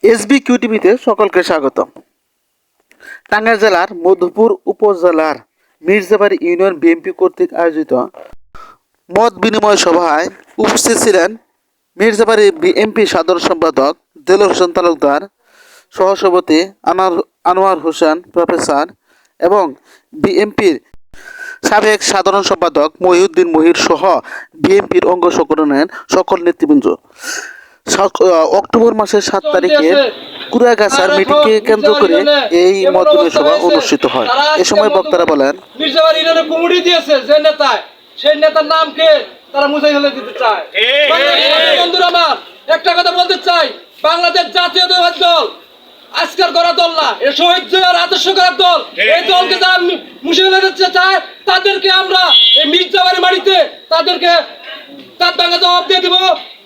SB কিউটিভিতে সকলকে স্বাগত। টাঙ্গাইল জেলার মধুপুর উপজেলার মির্জাবাড়ি ইউনিয়ন বিএনপি কর্তৃক আয়োজিত মত বিনিময় সভায় উপস্থিত ছিলেন মির্জাবাড়ি বিএনপি সাধারণ সম্পাদক দেলোয়ার হোসেন তালুকদার, সহসভাপতি আনোয়ার হোসেন প্রফেসর এবং বিএনপির সাবেক সাধারণ সম্পাদক মহিউদ্দিন মহির সহ বিএনপির অঙ্গ সংগঠনের সকল নেতৃবৃন্দ। অক্টোবর মাসের 7 তারিখে কুড়াগাছার মিটিংকে কেন্দ্র করে এই মত বিনিময় সভা অনুষ্ঠিত হয়। এ সময় বক্তারা বলেন, মির্জাবাড়ি ইউনিয়নে কুমুড়ি দিয়েছে যে নেতা, সেই নেতার নামকে তারা মুছাই ফেলে দিতে চায়। বন্ধুরা আমার, একটা কথা বলতে চাই, বাংলাদেশ জাতীয়তাবাদী দল আজকের করা দল না, এ শহীদ জিয়ার আদর্শ করার দল। এই দলকে যারা মুছে ফেলে দিতে চায় তাদেরকে আমরা এই মির্জাবাড়ি মাটিতে তাদেরকে তার ভাঙা জবাব দিয়ে দিব।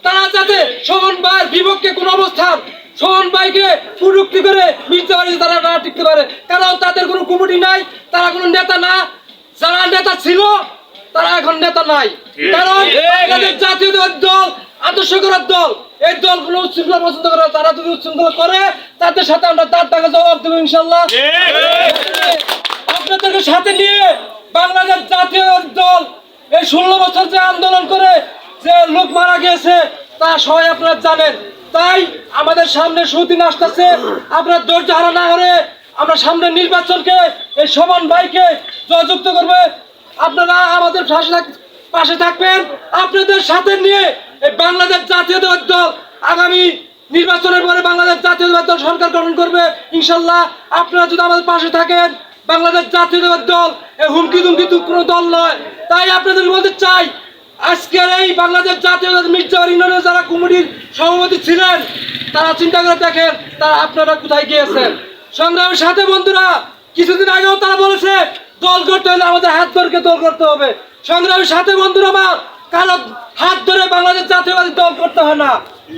তারা যাতে শোভন ভাইয়ের বিপক্ষে কোন অবস্থান শোভন ভাইকে কুযুক্তি করে মির্জাবাড়িতে তারা না টিকতে পারে, কারণ তাদের কোনো কমিটি নাই, তারা কোনো নেতা না। যারা নেতা ছিল তারা এখন নেতা নাই, কারণ বাংলাদেশ জাতীয়তাবাদী দল আদর্শ করার দল। এই দল কোনো উচ্ছৃঙ্খলা পছন্দ করে, তারা যদি উচ্ছৃঙ্খলা করে তাদের সাথে আমরা তার টাকা জবাব দেবো ইনশাল্লাহ। আপনাদেরকে সাথে নিয়ে বাংলাদেশ জাতীয়তাবাদী দল এই 16 বছর যে আন্দোলন করে যে লোক মারা গিয়েছে তা সবাই আপনারা জানেন। তাই আমাদের সামনে সুদিন আসতেছে, আপনারা ধৈর্য হারা না করে আমরা সামনে নির্বাচনকে এই শোভন ভাইকে জয়যুক্ত করবে। আপনারা আমাদের পাশে থাকবেন, আপনাদের সাথে নিয়ে এই বাংলাদেশ জাতীয়তাবাদী দল আগামী নির্বাচনের পরে বাংলাদেশ জাতীয়তাবাদী দল সরকার গঠন করবে ইনশাল্লাহ। আপনারা যদি আমাদের পাশে থাকেন, বাংলাদেশ জাতীয়তাবাদী দল এই হুমকি দুমকি কোনো দল নয়। তাই আপনাদের বলতে চাই, আজকের এই বাংলাদেশ জাতীয়তাবাদী মির্জাবাড়ি ইউনিয়নের যারা কমিটির সভাপতি ছিলেন তারা চিন্তা করে দেখেন তারা আপনারা কোথায় গিয়েছেন। সংগ্রামের সাথে বন্ধুরা, কিছুদিন আগেও তারা বলেছে দল করতে হলে আমাদের হাত ধরে দল করতে হবে। সংগ্রামের সাথে বন্ধুরা আমার, কারো হাত ধরে বাংলাদেশ জাতীয়তাবাদী দল করতে হয় না,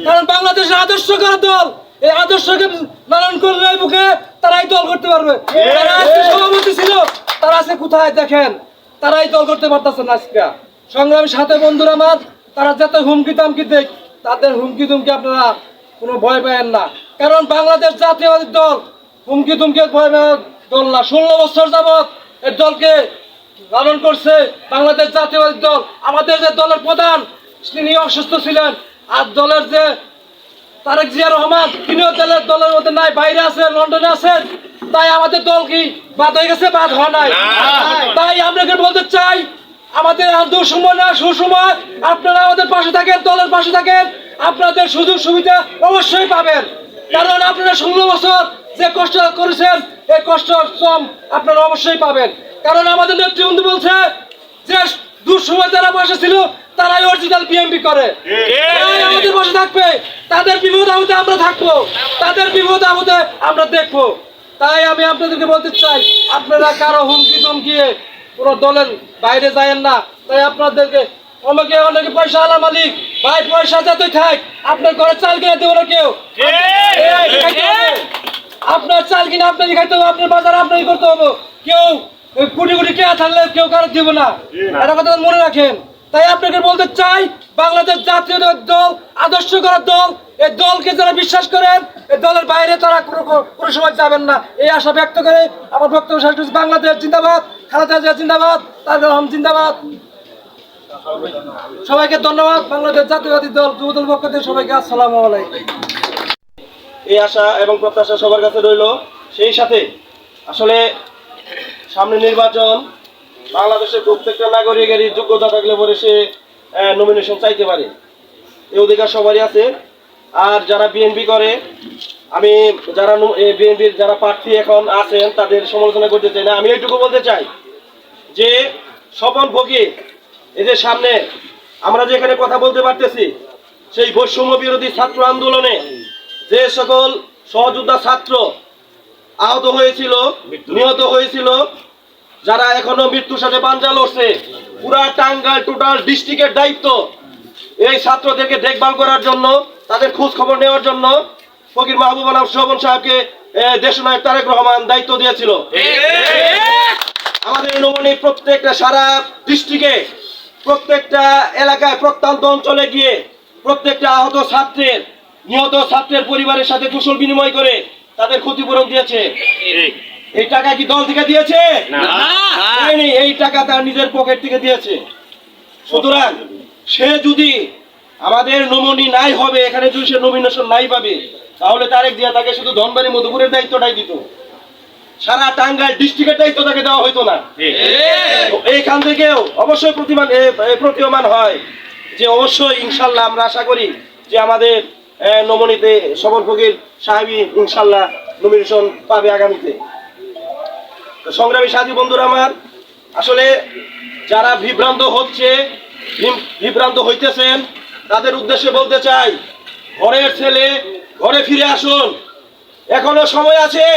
কারণ বাংলাদেশের আদর্শ করা দল, এই আদর্শকে লালন করলে মুখে তারাই দল করতে পারবে। তারা আজকে সভাপতি ছিল, তারা আছে কোথায় দেখেন, তারাই দল করতে পারতেছে না আজকে। সংগ্রামের সাথে বন্ধুরা আমার, তারা যত হুমকি তামকি দেখ, তাদের হুমকি তুমকি আপনারা কোনো ভয় পাবেন না, কারণ বাংলাদেশ জাতীয়তাবাদী দল হুমকি তুমকি ভয় পাওয়ার দল না। 16 বছর যাবৎ এই দলকে লালন করছে বাংলাদেশ জাতীয়তাবাদী দল। আমাদের যে দলের প্রধান তিনি অসুস্থ ছিলেন, আর দলের যে তারেক জিয়া রহমান তিনিও দলের মধ্যে নাই, বাইরে আছে, লন্ডনে আছেন। তাই আমাদের দল কি বাদ হয়ে গেছে? বাদ হয় নাই। তাই আপনাকে বলতে চাই, আমাদের আর দুঃসময় না সুসময়, আপনারা আমাদের পাশে থাকেন, দলের পাশে থাকেন, আপনাদের সুযোগ সুবিধা অবশ্যই পাবেন, কারণ আপনারা 16 বছর যে কষ্ট করেছেন এই কষ্ট শ্রম আপনারা অবশ্যই পাবেন। কারণ আমাদের নেতৃবৃন্দ বলছে যে দুঃসময় যারা পাশে ছিল তারাই অরিজিনাল বিএনপি করে, তারাই আমাদের পাশে থাকবে। তাদের বিপদ আপদে আমরা থাকবো, তাদের বিপদ আপদে আমরা দেখবো। তাই আমি আপনাদেরকে বলতে চাই, আপনারা কারো হুমকি ধমকিয়ে পুরো দলের বাইরে যায়েন না। তাই আপনাদেরকে অনেকে পয়সা আলা মালিক ভাই, পয়সা যতই থাক আপনার ঘরে চাল কিনে দেবো না কেউ। আপনার চাল কিনে আপনারই খাইতে হবে, আপনার বাজার আপনারই করতে হবে। কেউ কোটি কোটি টাকা থাকলে কেউ কারো দিব না, এটা কথা মনে রাখেন। তাই আপনাকে বলতে চাই, বাংলাদেশ জাতীয়তাবাদী দল আদর্শ করার দল, এই দলকে যারা বিশ্বাস করেন এই দলের বাইরে তারা কোনো সময় যাবেন না, এই আশা ব্যক্ত করে আমার বক্তব্য শেষ করছি। বাংলাদেশ জিন্দাবাদ, খালেদা জিয়া জিন্দাবাদ, তারেক রহমান জিন্দাবাদ। সবাইকে ধন্যবাদ। বাংলাদেশ জাতীয়তাবাদী দল যুবদল পক্ষ থেকে সবাইকে আসসালামু আলাইকুম। এই আশা এবং প্রত্যাশা সবার কাছে রইল। সেই সাথে আসলে সামনে নির্বাচন, বাংলাদেশের প্রত্যেকটা নাগরিকেরই যোগ্যতা থাকলে পরে সে নমিনেশন চাইতে পারে, এই অধিকার সবারই আছে। আর যারা বিএনপি করে, আমি যারা বিএনপির যারা প্রার্থী এখন আছেন তাদের সমালোচনা করতে চাই না, আমি এইটুকু বলতে চাই যে স্বপন ফকির এই যে সামনে আমরা যেখানে কথা বলতে পারতেছি, সেই বৈষম্য বিরোধী ছাত্র আন্দোলনে যে সকল সহযোদ্ধা ছাত্র আহত হয়েছিল, নিহত হয়েছিল, যারা এখনো মৃত্যুর সাথে পাঞ্জা লড়ছে, পুরা টাঙ্গাইল টোটাল ডিস্ট্রিক্টের দায়িত্ব এই ছাত্রদেরকে দেখভাল করার জন্য, তাদের খোঁজ খবর নেওয়ার জন্য ফকির মাহবুব আলম শোভন সাহেবকে দেশনায়ক তারেক রহমান দায়িত্ব দিয়েছিল। আমাদের নমনী প্রত্যেকটা সারা ডিস্ট্রিক্টে প্রত্যেকটা এলাকায় প্রত্যন্ত অঞ্চলে গিয়ে প্রত্যেকটা আহত ছাত্রের নিহত ছাত্রের পরিবারের সাথে কুশল বিনিময় করে তাদের ক্ষতিপূরণ দিয়েছে। এই টাকা কি দল থেকে দিয়েছে? দেয়নি, এই টাকা তার নিজের পকেট থেকে দিয়েছে। সুতরাং সে যদি আমাদের নমনি নাই হবে, এখানে যদি সে নমিনেশন নাই পাবে, তাহলে তারেক জিয়া তাকে শুধু ধনবাড়ি মধুপুরের দায়িত্বটাই দিত, সারা টাঙ্গাইল ডিস্ট্রিক্টের দায়িত্ব তাকে দেওয়া হইতো না। এইখান থেকেও অবশ্যই প্রতীয়মান হয় যে অবশ্যই ইনশাল্লাহ আমরা আশা করি যে আমাদের নমনীতে সবর ফকির সাহেবই ইনশাল্লাহ নমিনেশন পাবে আগামীতে। তো সংগ্রামী সাথী বন্ধুরা আমার, আসলে যারা বিভ্রান্ত হচ্ছে, বিভ্রান্ত হইতেছেন, তাদের উদ্দেশ্যে বলতে চাই, ঘরের ছেলে ঘরে ফিরে আসুন, এখনো সময় আছে।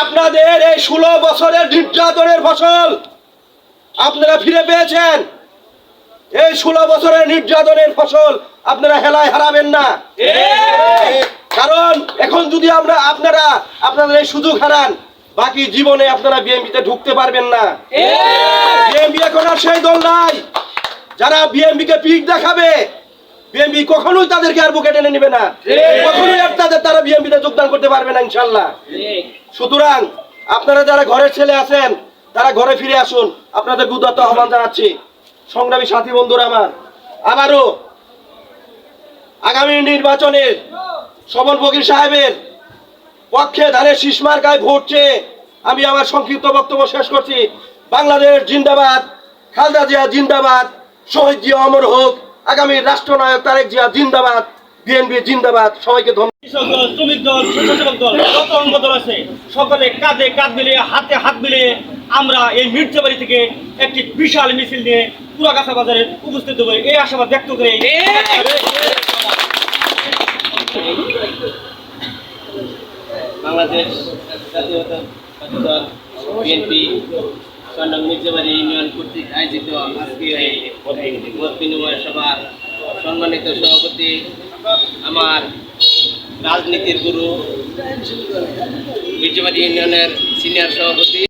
আপনাদের এই 16 বছরের নির্যাতনের ফসল আপনারা ফিরে পেয়েছেন। এই 16 বছরের নির্যাতনের ফসল আপনারা হেলায় হারাবেন না। কারণ এখন যদি আপনারা আপনাদের এই সুযোগ হারান, বাকি জীবনে আপনারা বিএনপিতে ঢুকতে পারবেন না। বিএনপি এখন আর সেই দল নাই যারা বিএনপি কে পিঠ দেখাবে। বিএনপি কখনোই তাদেরকে আর বুকে টেনে নেবে না, কখনোই আর তারা বিএনপিতে যোগদান করতে পারবে না ইনশাল্লাহ। সুতরাং আপনারা যারা ঘরের ছেলে আছেন তারা ঘরে ফিরে আসুন, আপনাদের উদাত্ত আহ্বান জানাচ্ছি। সংগ্রামী সাথী বন্ধুরা আমার, আবারও আগামী নির্বাচনে সবল ফকির সাহেবের পক্ষে ধানের শীষ মার্কায় ভোট চেয়ে আমি আমার সংক্ষিপ্ত বক্তব্য শেষ করছি। বাংলাদেশ জিন্দাবাদ, খালেদা জিয়া জিন্দাবাদ, শহীদ জিয়া অমর হোক, আগামী রাষ্ট্রনায়ক তারেক জিয়া জিন্দাবাদ, বিএনপি জিন্দাবাদ। সবাইকে ধন্যবাদ। কৃষক দল, শ্রমিক দল, স্বেচ্ছাসেবক দল, যত অঙ্গ দল আছে সকলে কাঁধে কাঁধ মিলিয়ে হাতে হাত মিলিয়ে আমরা এই মির্জাবাড়ি থেকে একটি বিশাল মিছিল নিয়ে পুরাগাছা বাজারে উপস্থিত হবো, এই আশাবাদ ব্যক্ত করে বাংলাদেশ জাতীয়তাবাদী দল বিএনপি স্বর্ণাম মির্জাবাড়ি ইউনিয়ন কর্তৃক আয়োজিত আজকে এই মত বিনিময় সভার সম্মানিত সভাপতি, আমার রাজনীতির গুরু মির্জাবাড়ি ইউনিয়নের সিনিয়র সভাপতি